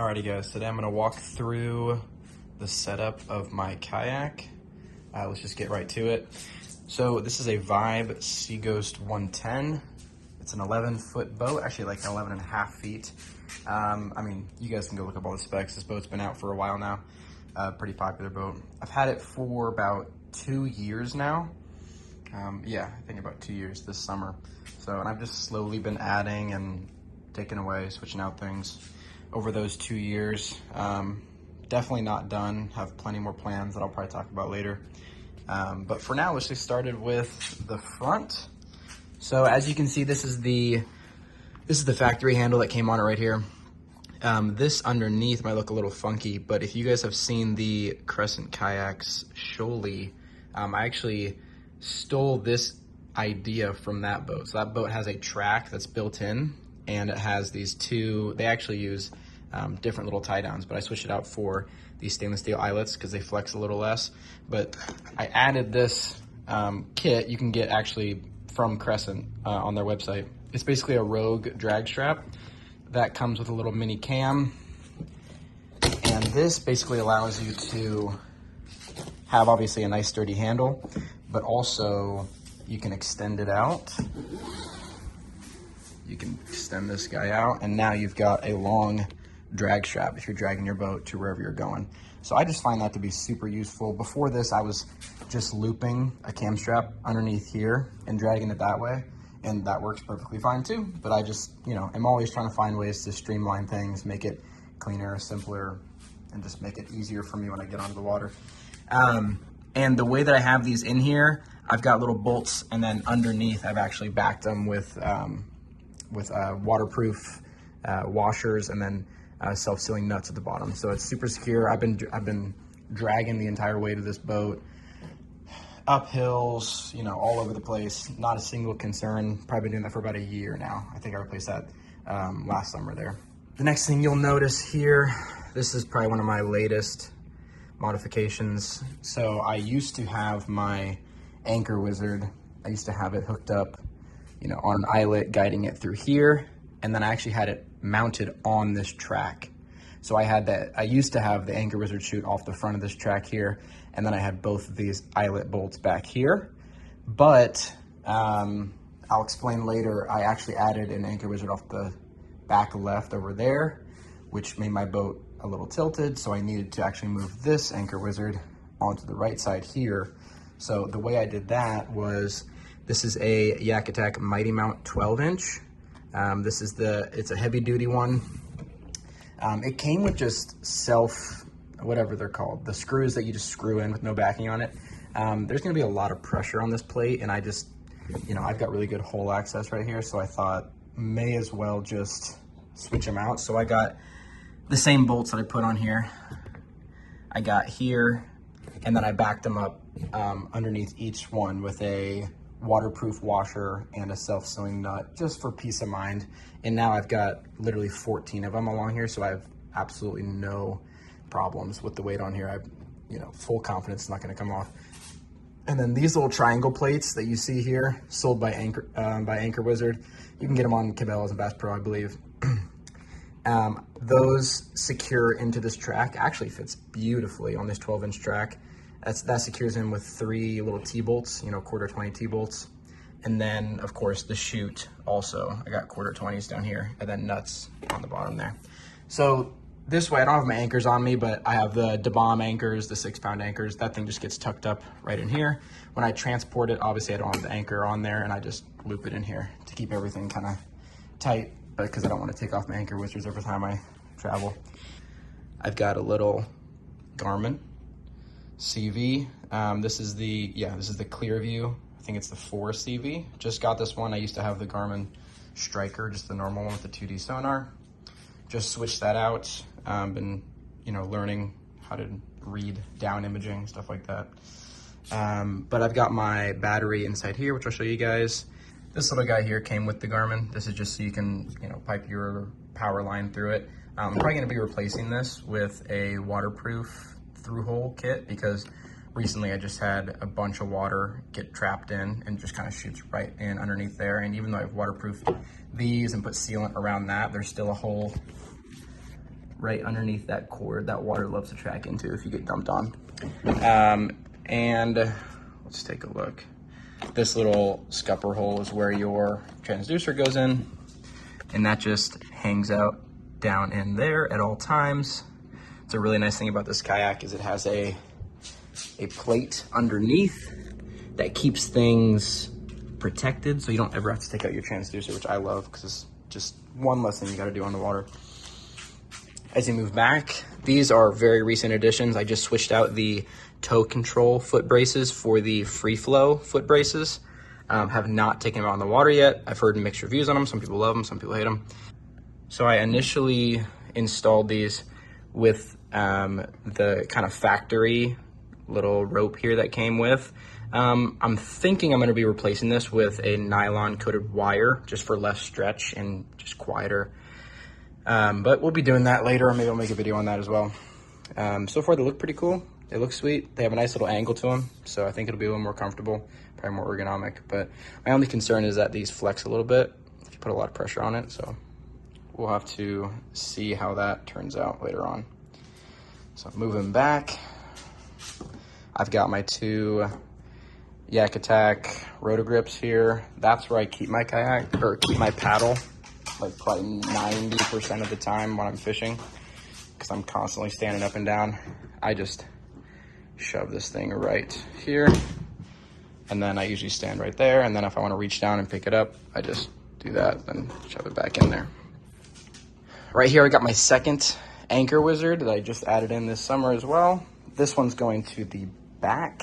Alrighty guys, today I'm going to walk through the setup of my kayak. Let's just get right to it. So this is a Vibe Seaghost 110. It's an 11-foot boat, actually like 11 and a half feet. I mean, you guys can go look up all the specs. This boat's been out for a while now. Pretty popular boat. I've had it for about 2 years now. Yeah, I think about 2 years this summer. So, and I've just slowly been adding and taking away, switching out things over those 2 years. Definitely not done. Have plenty more plans that I'll probably talk about later. But for now, let's get started with the front. So as you can see, this is the factory handle that came on it right here. This underneath might look a little funky, but if you guys have seen the Crescent Kayaks Shoaly, I actually stole this idea from that boat. So that boat has a track that's built in, and it has these two, they actually use different little tie downs, but I switched it out for these stainless steel eyelets because they flex a little less. But I added this kit you can get actually from Crescent on their website. It's basically a Rogue drag strap that comes with a little mini cam. And this basically allows you to have obviously a nice sturdy handle, but also you can extend it out. You can extend this guy out, and now you've got a long drag strap if you're dragging your boat to wherever you're going. So I just find that to be super useful. Before this, I was just looping a cam strap underneath here and dragging it that way, and that works perfectly fine too. But I just, I'm always trying to find ways to streamline things, make it cleaner, simpler, and just make it easier for me when I get onto the water. And the way that I have these in here, I've got little bolts, and then underneath I've actually backed them with waterproof washers, and then self-sealing nuts at the bottom. So it's super secure. I've been dragging the entire weight of this boat up hills, all over the place. Not a single concern. Probably been doing that for about a year now. I think I replaced that last summer there. The next thing you'll notice here, this is probably one of my latest modifications. So I used to have my Anchor Wizard. I used to have it hooked up, on an eyelet, guiding it through here, and then I actually had it mounted on this track. So I used to have the Anchor Wizard shoot off the front of this track here, and then I had both of these eyelet bolts back here. But I'll explain later, I actually added an Anchor Wizard off the back left over there, which made my boat a little tilted, so I needed to actually move this Anchor Wizard onto the right side here. So the way I did that was, this is a Yak Attack Mighty Mount 12-inch. It's a heavy duty one. It came with just whatever they're called, the screws that you just screw in with no backing on it. There's gonna be a lot of pressure on this plate, and I just, I've got really good hole access right here, so I thought may as well just switch them out. So I got the same bolts that I put on here. I got here, and then I backed them up underneath each one with a waterproof washer and a self-sealing nut, just for peace of mind. And now I've got literally 14 of them along here, so I have absolutely no problems with the weight on here. I have, full confidence it's not going to come off. And then these little triangle plates that you see here, sold by Anchor Wizard. You can get them on Cabela's and Bass Pro, I believe. Those secure into this track. Actually fits beautifully on this 12-inch track. That secures in with 3 little T-bolts, quarter 20 T-bolts. And then, of course, the chute also. I got quarter 20s down here, and then nuts on the bottom there. So this way, I don't have my anchors on me, but I have the DeBomb anchors, the 6-pound anchors. That thing just gets tucked up right in here. When I transport it, obviously I don't have the anchor on there, and I just loop it in here to keep everything kind of tight, but because I don't want to take off my Anchor Wizards every time I travel. I've got a little Garmin CV. This is the Clearview. I think it's the 4 CV. Just got this one. I used to have the Garmin Striker, just the normal one with the 2D sonar. Just switched that out. Been, learning how to read down imaging, stuff like that. But I've got my battery inside here, which I'll show you guys. This little guy here came with the Garmin. This is just so you can, pipe your power line through it. I'm probably gonna be replacing this with a waterproof through-hole kit, because recently I just had a bunch of water get trapped in and just kind of shoots right in underneath there. And even though I've waterproofed these and put sealant around that, there's still a hole right underneath that cord that water loves to track into if you get dumped on. And let's take a look. This little scupper hole is where your transducer goes in, and that just hangs out down in there at all times. It's a really nice thing about this kayak is it has a plate underneath that keeps things protected, so you don't ever have to take out your transducer, which I love because it's just one less thing you got to do on the water. As you move back, these are very recent additions. I just switched out the toe control foot braces for the free flow foot braces. Have not taken them out on the water yet. I've heard mixed reviews on them. Some people love them, some people hate them. So I initially installed these with the kind of factory little rope here that came with. I'm thinking I'm going to be replacing this with a nylon coated wire just for less stretch and just quieter. But we'll be doing that later, or maybe I'll make a video on that as well. So far they look pretty cool. They look sweet. They have a nice little angle to them, so I think it'll be a little more comfortable, probably more ergonomic. But my only concern is that these flex a little bit if you put a lot of pressure on it, so we'll have to see how that turns out later on. So moving back, I've got my two Yak Attack rotor grips here. That's where I keep my kayak, or keep my paddle, like probably 90% of the time when I'm fishing, because I'm constantly standing up and down. I just shove this thing right here, and then I usually stand right there, and then if I want to reach down and pick it up, I just do that, then shove it back in there. Right here I got my second anchor wizard that I just added in this summer as well. This one's going to the back.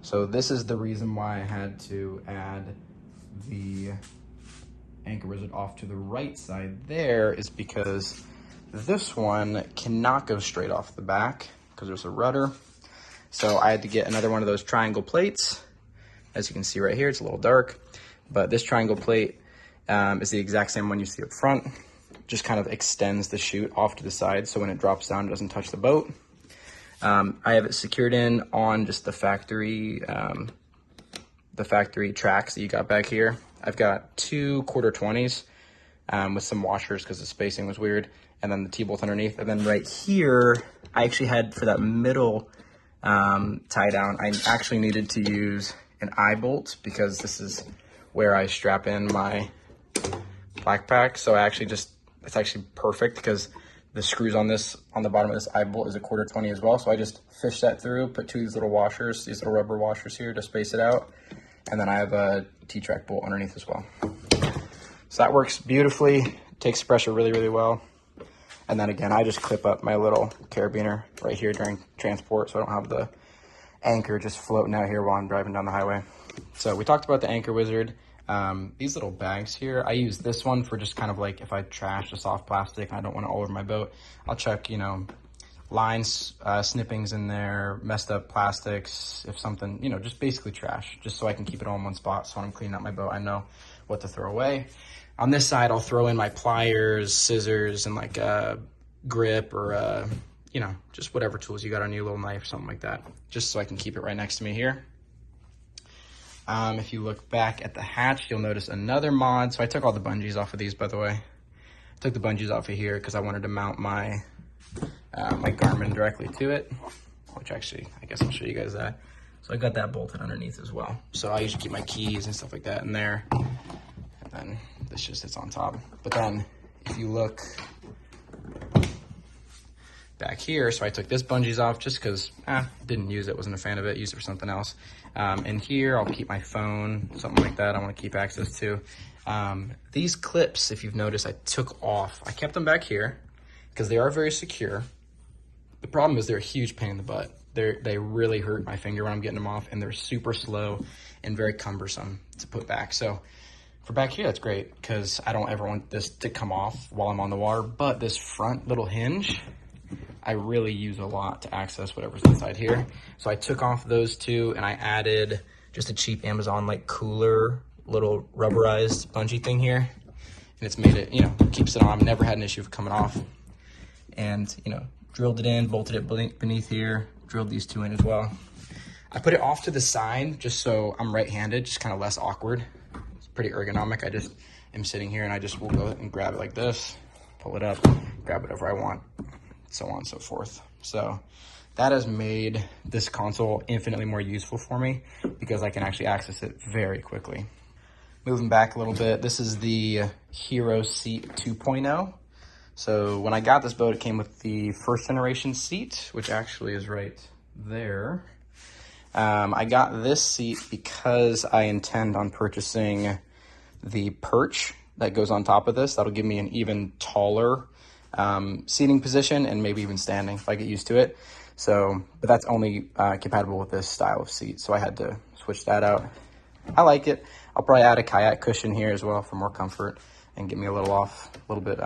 So this is the reason why I had to add the anchor wizard off to the right side there, is because this one cannot go straight off the back because there's a rudder. So I had to get another one of those triangle plates. As you can see right here, it's a little dark, but this triangle plate is the exact same one you see up front. Just kind of extends the chute off to the side, so when it drops down, it doesn't touch the boat. I have it secured in on just the factory tracks that you got back here. I've got two 1/4-20s with some washers because the spacing was weird, and then the T-bolt underneath. And then right here, I actually had, for that middle tie down, I actually needed to use an eye bolt because this is where I strap in my backpack. So I actually it's actually perfect because the screws on the bottom of this eye bolt is a 1/4-20 as well. So I just fish that through, put two of these little washers, these little rubber washers here to space it out. And then I have a T-track bolt underneath as well. So that works beautifully, takes pressure really, really well. And then again, I just clip up my little carabiner right here during transport, so I don't have the anchor just floating out here while I'm driving down the highway. So we talked about the anchor wizard. These little bags here, I use this one for just kind of like if I trash a soft plastic and I don't want it all over my boat, I'll check, you know, lines, snippings in there, messed up plastics, if something, you know, just basically trash, just so I can keep it all in one spot. So when I'm cleaning out my boat, I know what to throw away. On this side, I'll throw in my pliers, scissors, and like a grip or you know, just whatever tools you got on your little knife, something like that, just so I can keep it right next to me here. If you look back at the hatch, you'll notice another mod. So I took all the bungees off of these, by the way. I took the bungees off of here because I wanted to mount my my Garmin directly to it, which actually, I guess I'll show you guys that. So I got that bolted underneath as well. So I usually keep my keys and stuff like that in there. And then this just sits on top. But then if you look back here, so I took this bungees off just because didn't use it, wasn't a fan of it, used it for something else. And here I'll keep my phone, something like that I want to keep access to. These clips, if you've noticed, I took off. I kept them back here because they are very secure. The problem is they're a huge pain in the butt. They really hurt my finger when I'm getting them off, and they're super slow and very cumbersome to put back. So for back here, that's great because I don't ever want this to come off while I'm on the water. But this front little hinge, I really use a lot to access whatever's inside here. So I took off those two and I added just a cheap Amazon like cooler little rubberized bungee thing here. And it's made it, you know, keeps it on. I've never had an issue of coming off. And, you know, drilled it in, bolted it beneath here, drilled these two in as well. I put it off to the side just so I'm right-handed, just kind of less awkward. It's pretty ergonomic. I just am sitting here and I just will go and grab it like this, pull it up, grab whatever I want. so on and so forth. So that has made this console infinitely more useful for me because I can actually access it very quickly. Moving back a little bit, this is the Hero Seat 2.0. So when I got this boat, it came with the first generation seat, which actually is right there. I got this seat because I intend on purchasing the perch that goes on top of this. That'll give me an even taller seating position and maybe even standing if I get used to it. So, but that's only compatible with this style of seat. So I had to switch that out. I like it. I'll probably add a kayak cushion here as well for more comfort and get me a little bit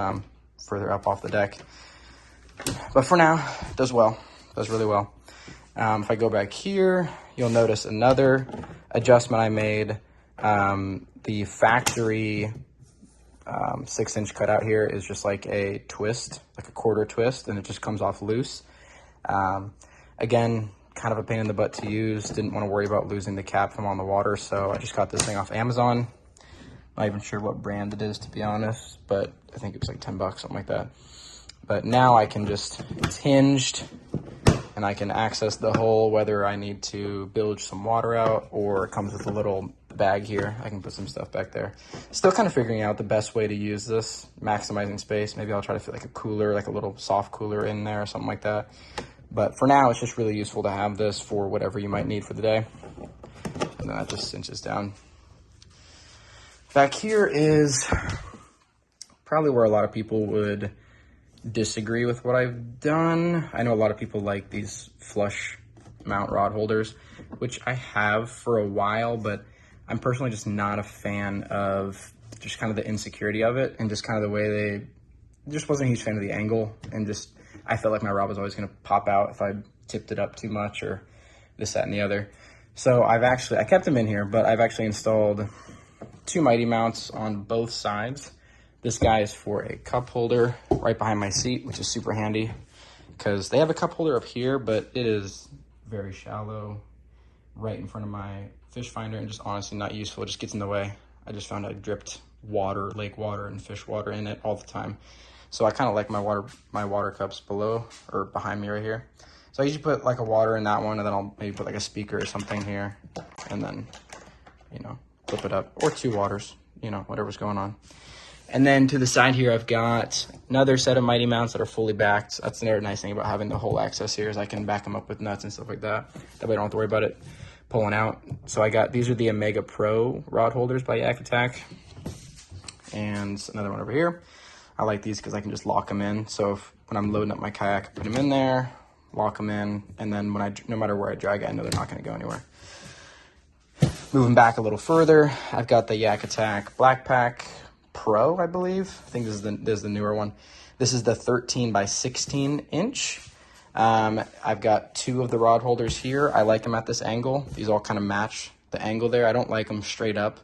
further up off the deck. But for now, it does well, does really well. If I go back here, you'll notice another adjustment I made. The factory 6-inch cutout here is just like a twist, like a quarter twist, and it just comes off loose. Again, kind of a pain in the butt to use. Didn't want to worry about losing the cap from on the water, so I just got this thing off Amazon. Not even sure what brand it is, to be honest, but I think it was like 10 bucks, something like that. But now I can just, it's hinged, and I can access the hole whether I need to bilge some water out, or it comes with a little bag here. I can put some stuff back there. Still kind of figuring out the best way to use this, maximizing space. Maybe I'll try to fit like a cooler, like a little soft cooler in there or something like that. But for now, it's just really useful to have this for whatever you might need for the day. And then that just cinches down. Back here is probably where a lot of people would disagree with what I've done. I know a lot of people like these flush mount rod holders, which I have for a while, but I'm personally just not a fan of just kind of the insecurity of it and just kind of the way just wasn't a huge fan of the angle, and just I felt like my rod was always going to pop out if I tipped it up too much or this, that, and the other. So I kept them in here, but I've actually installed 2 Mighty mounts on both sides. This guy is for a cup holder right behind my seat, which is super handy because they have a cup holder up here, but it is very shallow right in front of my fish finder and just honestly not useful. It just gets in the way. I just found I dripped water, lake water and fish water in it all the time. So I kind of like my water cups below or behind me right here. So I usually put like a water in that one, and then I'll maybe put like a speaker or something here, and then, you know, flip it up, or 2 waters, you know, whatever's going on. And then to the side here, I've got another set of Mighty mounts that are fully backed. That's another nice thing about having the whole access here is I can back them up with nuts and stuff like that. That way I don't have to worry about it pulling out. So I got, these are the Omega Pro rod holders by Yak Attack. And another one over here. I like these because I can just lock them in. So when I'm loading up my kayak, I put them in there, lock them in, and then no matter where I drag it, I know they're not going to go anywhere. Moving back a little further, I've got the Yak Attack Black Pack Pro, I believe. I think this is the newer one. This is the 13 by 16 inch. I've got 2 of the rod holders here. I like them at this angle. These all kind of match the angle there. I don't like them straight up.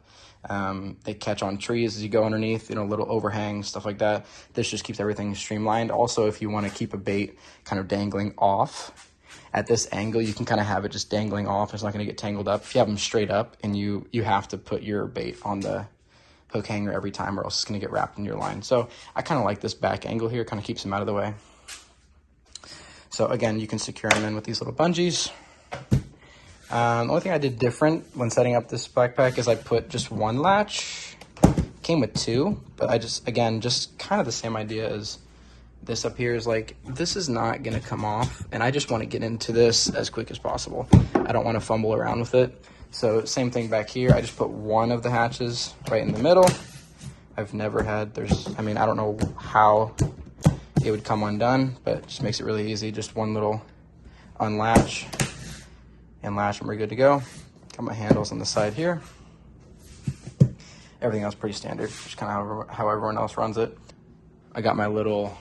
They catch on trees as you go underneath, you know, little overhangs, stuff like that. This just keeps everything streamlined. Also, if you want to keep a bait kind of dangling off at this angle, you can kind of have it just dangling off. It's not going to get tangled up. If you have them straight up and you have to put your bait on the hook hanger every time, or else it's going to get wrapped in your line. So I kind of like this back angle here, kind of keeps them out of the way. So again, you can secure them in with these little bungees. The only thing I did different when setting up this backpack is I put just 1 latch. Came with 2, but I just kind of the same idea as this up here is like, this is not going to come off, and I just want to get into this as quick as possible. I don't want to fumble around with it. So same thing back here. I just put 1 of the hatches right in the middle. I've never had, I don't know how it would come undone, but it just makes it really easy. Just 1 little unlatch and latch, and we're good to go. Got my handles on the side here. Everything else pretty standard, just kind of how everyone else runs it. I got my little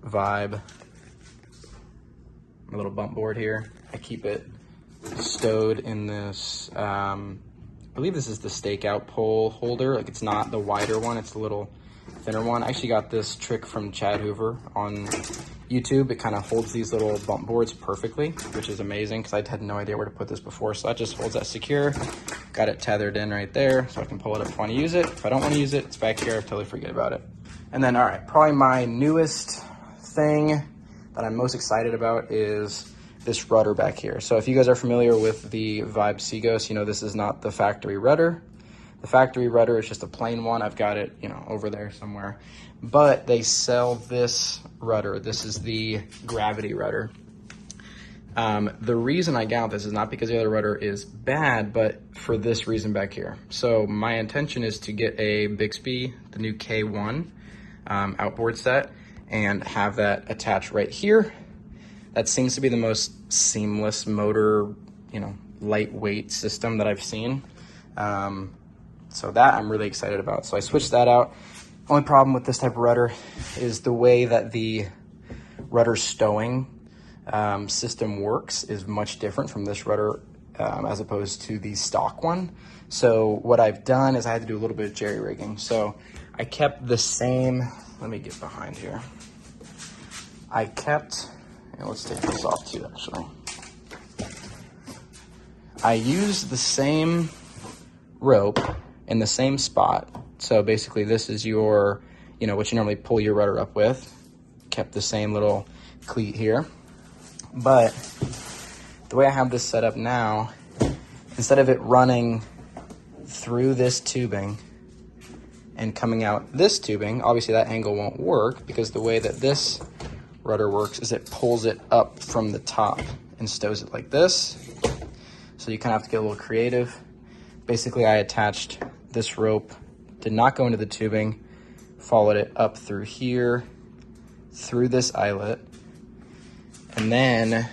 Vibe, my little bump board here. I keep it stowed in this, I believe this is the stakeout pole holder. Like, it's not the wider one, it's the little thinner one. I actually got this trick from Chad Hoover on YouTube. It kind of holds these little bump boards perfectly, which is amazing because I had no idea where to put this before. So that just holds that secure. Got it tethered in right there so I can pull it up if I want to use it. If I don't want to use it, it's back here. I totally forget about it. And then, all right, probably my newest thing that I'm most excited about is this rudder back here. So if you guys are familiar with the Vibe Seaghost, you know this is not the factory rudder. The factory rudder is just a plain one. I've got it, you know, over there somewhere. But they sell this rudder. This is the gravity rudder. The reason I got this is not because the other rudder is bad, but for this reason back here. So my intention is to get a Bixby, the new K1 outboard set, and have that attached right here. That seems to be the most seamless motor, you know, lightweight system that I've seen. So that I'm really excited about. So I switched that out. Only problem with this type of rudder is the way that the rudder stowing system works is much different from this rudder as opposed to the stock one. So what I've done is I had to do a little bit of jerry rigging. So I kept the same, let me get behind here. I kept, and let's take this off too actually. I used the same rope in the same spot. So basically this is your, you know, what you normally pull your rudder up with. Kept the same little cleat here. But the way I have this set up now, instead of it running through this tubing and coming out this tubing, obviously that angle won't work because the way that this rudder works is it pulls it up from the top and stows it like this. So you kind of have to get a little creative. Basically, I attached this rope, did not go into the tubing, followed it up through here, through this eyelet, and then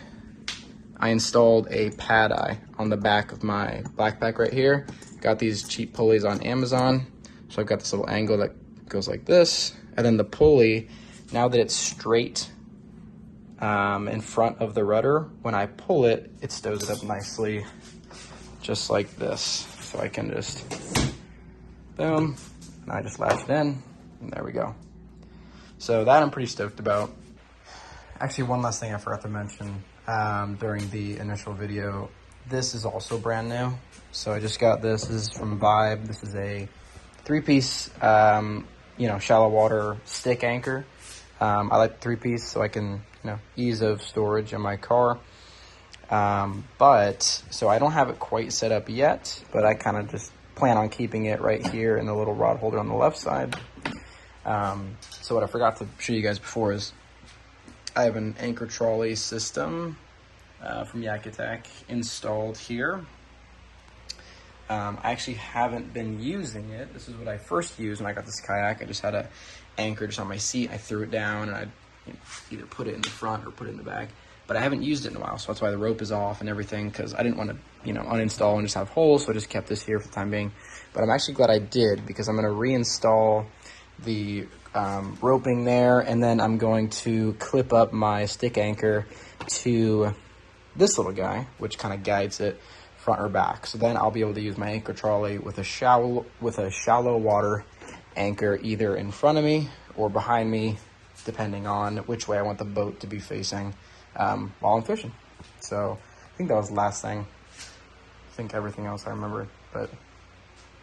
I installed a pad eye on the back of my backpack right here. Got these cheap pulleys on Amazon. So I've got this little angle that goes like this, and then the pulley, now that it's straight in front of the rudder, when I pull it, it stows it up nicely, just like this. So I can just, boom, and I just latch it in, and there we go. So that I'm pretty stoked about. Actually, one last thing I forgot to mention during the initial video, this is also brand new. So I just got this. This is from Vibe. This is a 3-piece, you know, shallow water stick anchor. I like the 3-piece so I can, you know, ease of storage in my car. So I don't have it quite set up yet, but I kind of just plan on keeping it right here in the little rod holder on the left side. So what I forgot to show you guys before is I have an anchor trolley system from Yak Attack installed here. I actually haven't been using it. This is what I first used when I got this kayak. I just had a anchor just on my seat. I threw it down and I either put it in the front or put it in the back. But I haven't used it in a while, so that's why the rope is off and everything, because I didn't want to, you know, uninstall and just have holes, so I just kept this here for the time being. But I'm actually glad I did, because I'm going to reinstall the roping there, and then I'm going to clip up my stick anchor to this little guy, which kind of guides it front or back. So then I'll be able to use my anchor trolley with a shallow water anchor either in front of me or behind me, depending on which way I want the boat to be facing while I'm fishing. So I think that was the last thing. I think everything else I remember, but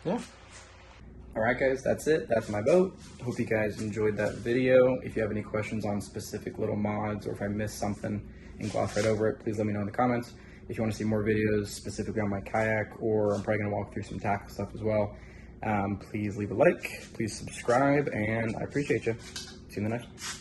yeah. All right, guys, that's it. That's my boat. Hope you guys enjoyed that video. If you have any questions on specific little mods, or if I missed something and glossed right over it, please let me know in the comments. If you want to see more videos specifically on my kayak, or I'm probably going to walk through some tackle stuff as well, please leave a like, please subscribe, and I appreciate you. See you in the next one.